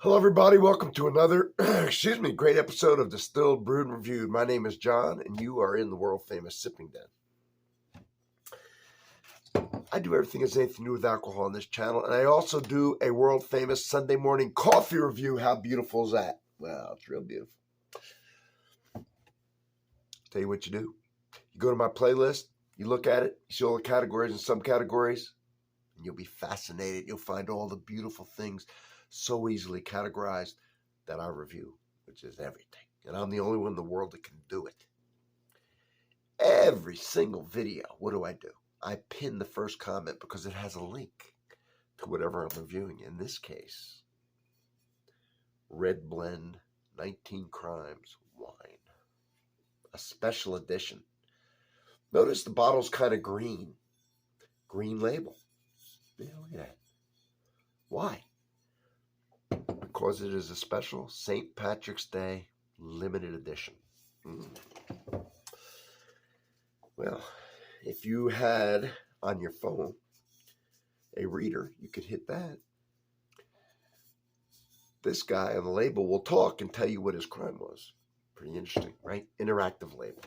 Hello, everybody. Welcome to another, great episode of Distilled, Brewed, and Reviewed. My name is John, and you are in the world-famous Sipping Den. I do everything that's anything to do with alcohol on this channel, and I also do a world-famous Sunday morning coffee review. How beautiful is that? Well, it's real beautiful. Tell you what you do. You go to my playlist, you look at it, you see all the categories and subcategories, and you'll be fascinated. You'll find all the beautiful things so easily categorized that I review, which is everything. And I'm the only one in the world that can do it. Every single video, what do? I pin the first comment because it has a link to whatever I'm reviewing. In this case, Red Blend 19 Crimes Wine, a special edition. Notice the bottle's kind of green label. Yeah, look at that. Why? Because it is a special St. Patrick's Day limited edition. Well, if you had on your phone a reader, you could hit that. This guy on the label will talk and tell you what his crime was. Pretty interesting, right? Interactive label.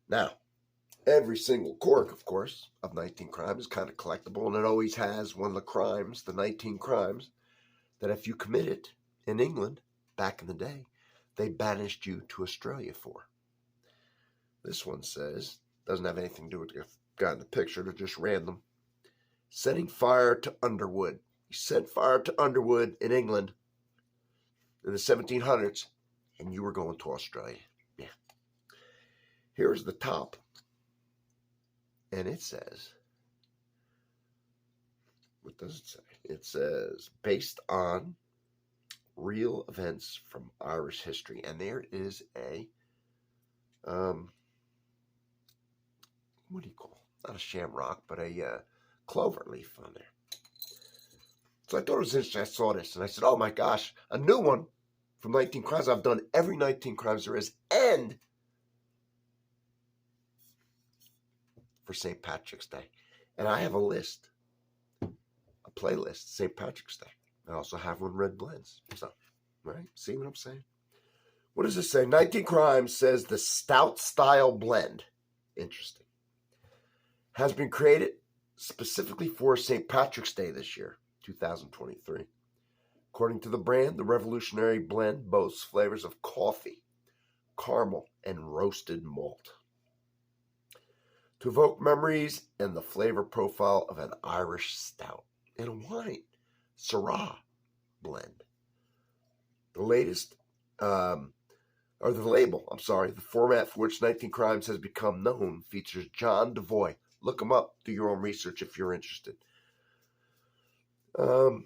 Now, every single cork, of course, of 19 Crimes is kind of collectible, and it always has one of the crimes, the 19 crimes, that if you commit it in England, back in the day, they banished you to Australia for. This one says, doesn't have anything to do with the guy in the picture, they're just random. Setting fire to Underwood. You set fire to Underwood in England in the 1700s, and you were going to Australia. Yeah. Here's the top. And it says, what does it say? It says, based on real events from Irish history. And there is a, what do you call it? Not a shamrock, but a clover leaf on there. So I thought it was interesting. I saw this and I said, oh my gosh, a new one from 19 Crimes. I've done every 19 Crimes there is, and for St. Patrick's Day. And I have a list, a playlist, St. Patrick's Day. I also have one Red Blends. So, right? See what I'm saying? What does it say? 19 Crimes says the stout-style blend. Interesting. Has been created specifically for St. Patrick's Day this year, 2023. According to the brand, the revolutionary blend boasts flavors of coffee, caramel, and roasted malt to evoke memories and the flavor profile of an Irish stout in a wine, Syrah blend. The format for which 19 Crimes has become known features John Devoy. Look him up, do your own research if you're interested. Who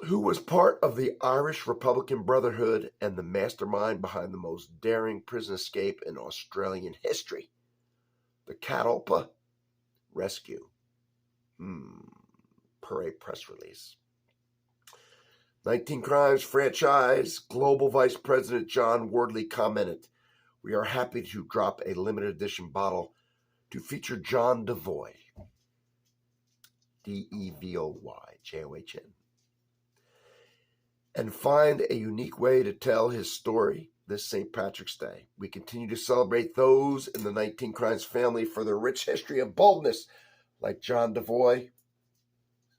was part of the Irish Republican Brotherhood and the mastermind behind the most daring prison escape in Australian history, the Catalpa Rescue, per a press release. 19 Crimes franchise global vice president John Wardley commented, "We are happy to drop a limited edition bottle to feature John Devoy, Devoy, John, and find a unique way to tell his story this St. Patrick's Day. We continue to celebrate those in the 19 Crimes family for their rich history of boldness, like John Devoy,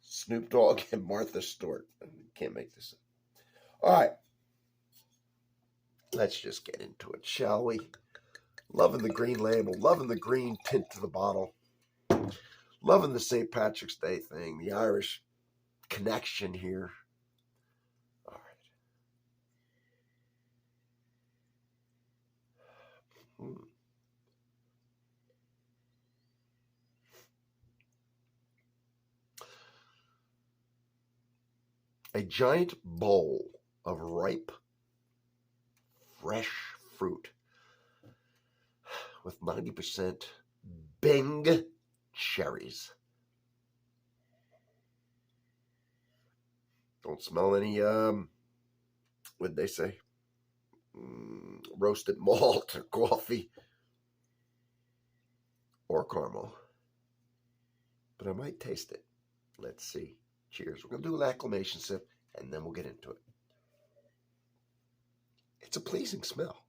Snoop Dogg, and Martha Stewart." Can't make this up. All right. Let's just get into it, shall we? Loving the green label, loving the green tint to the bottle, loving the St. Patrick's Day thing, the Irish connection here. All right. A giant bowl of ripe, fresh fruit with 90% Bing cherries. Don't smell any, what'd they say? Roasted malt or coffee or caramel. But I might taste it. Let's see. Cheers. We're going to do an acclamation sip. and then we'll get into it. It's a pleasing smell.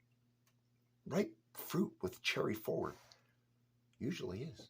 Ripe fruit with cherry forward. Usually is.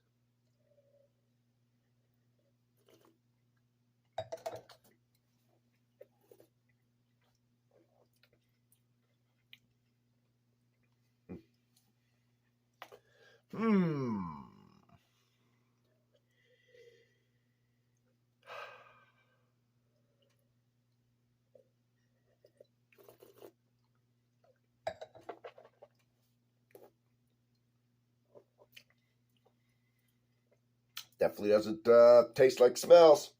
Definitely doesn't taste like smells.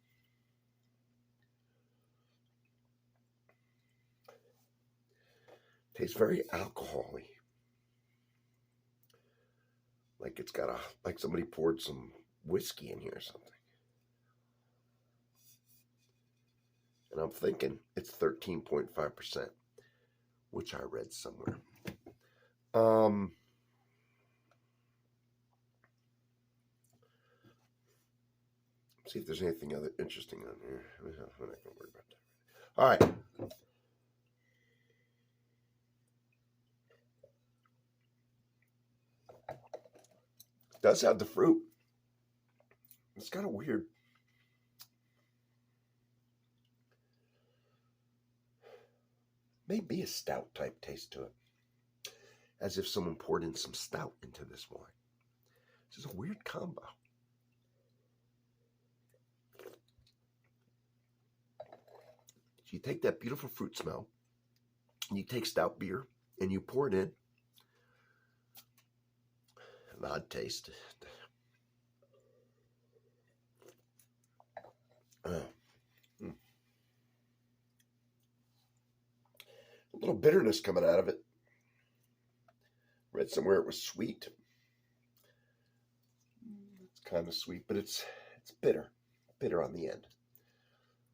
Tastes very alcohol-y. Like it's got like somebody poured some whiskey in here or something. And I'm thinking it's 13.5%, which I read somewhere. See if there's anything other interesting on here. We're not going to worry about that. All right. It does have the fruit. It's got a weird, maybe a stout type taste to it. As if someone poured in some stout into this wine. This is a weird combo. You take that beautiful fruit smell, and you take stout beer, and you pour it in. An odd taste. A little bitterness coming out of it. Read somewhere it was sweet. It's kind of sweet, but it's bitter. Bitter on the end.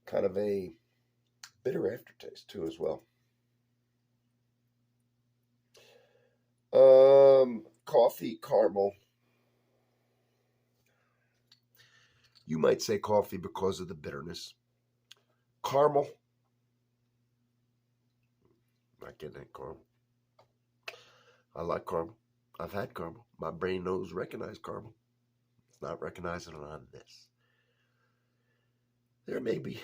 Kind of a bitter aftertaste too as well. Coffee, caramel. You might say coffee because of the bitterness. Caramel. Not getting that caramel. I like caramel. I've had caramel. My brain knows recognize caramel. It's not recognizing it on this. There may be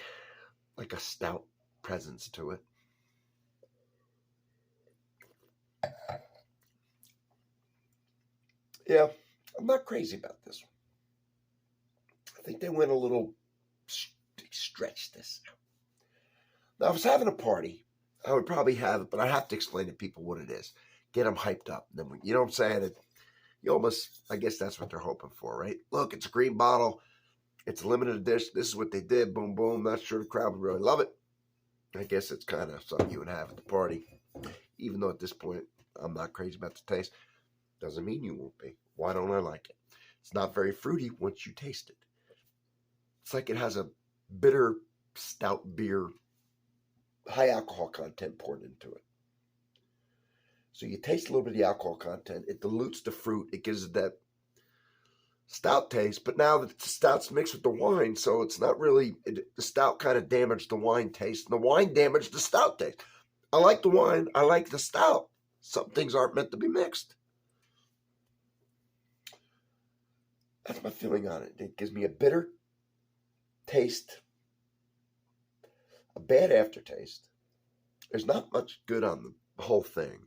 like a stout presence to it. Yeah, I'm not crazy about this one. I think they went a little, stretched this out. Now, if I was having a party, I would probably have it, but I have to explain to people what it is. Get them hyped up. Then you know what I'm saying? You almost, I guess that's what they're hoping for, right? Look, it's a green bottle. It's a limited edition. This is what they did. Boom, boom. Not sure the crowd would really love it. I guess it's kind of something you would have at the party. Even though at this point, I'm not crazy about the taste. Doesn't mean you won't be. Why don't I like it? It's not very fruity once you taste it. It's like it has a bitter stout beer, high alcohol content poured into it. So you taste a little bit of the alcohol content. It dilutes the fruit. It gives it that stout taste. But now that the stout's mixed with the wine, so it's not really, the stout kind of damaged the wine taste, and the wine damaged the stout taste. I like the wine. I like the stout. Some things aren't meant to be mixed. That's my feeling on it. It gives me a bitter taste, a bad aftertaste. There's not much good on the whole thing.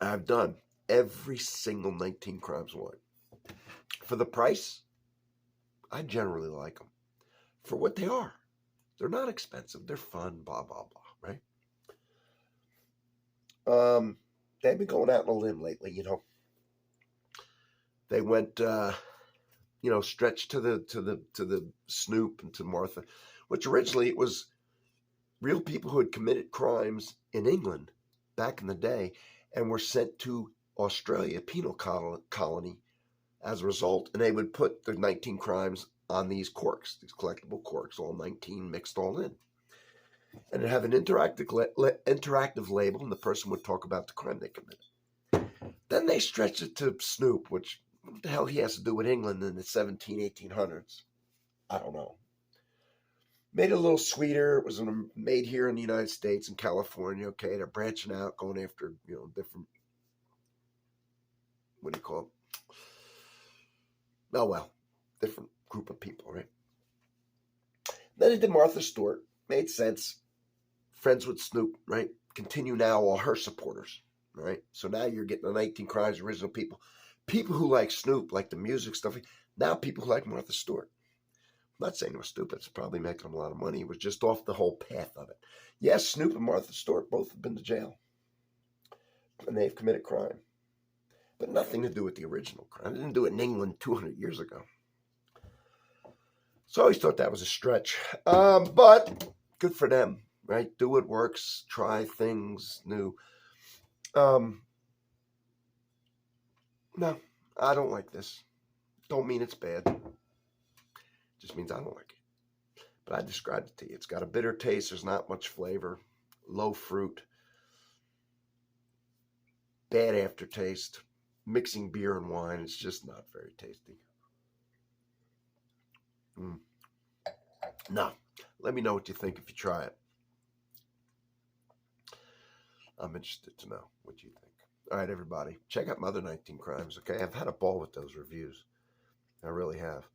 I've done every single 19 Crimes wine. For the price, I generally like them. For what they are. They're not expensive. They're fun, blah, blah, blah, right? They've been going out on a limb lately, you know. They went, stretched to the Snoop and to Martha, which originally it was real people who had committed crimes in England back in the day and were sent to Australia, penal colony, as a result. And they would put their 19 crimes on these corks, these collectible corks, all 19 mixed all in. And it'd have an interactive label, and the person would talk about the crime they committed. Then they stretched it to Snoop, which What the hell he has to do with England in the 1800s? I don't know. Made it a little sweeter. It was made here in the United States, in California. Okay, they're branching out, going after, different, what do you call it? Oh, well, different group of people, right? Then he did Martha Stewart. Made sense. Friends with Snoop, right? Continue now, all her supporters, right? So now you're getting the 19 Crimes original people. People who like Snoop, like the music stuff. Now people who like Martha Stewart. I'm not saying it was stupid. It's probably making them a lot of money. It was just off the whole path of it. Yes, Snoop and Martha Stewart both have been to jail. And they've committed crime. But nothing to do with the original crime. They didn't do it in England 200 years ago. So I always thought that was a stretch. But good for them, right? Do what works. Try things new. No, I don't like this. Don't mean it's bad. Just means I don't like it. But I described it to you. It's got a bitter taste. There's not much flavor. Low fruit. Bad aftertaste. Mixing beer and wine is just not very tasty. No. Let me know what you think if you try it. I'm interested to know what you think. All right, everybody. Check out my other 19 Crimes, okay? I've had a ball with those reviews. I really have.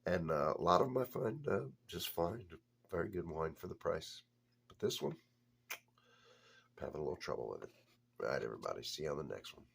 And a lot of them I find just fine. Very good wine for the price. But this one, I'm having a little trouble with it. All right, everybody. See you on the next one.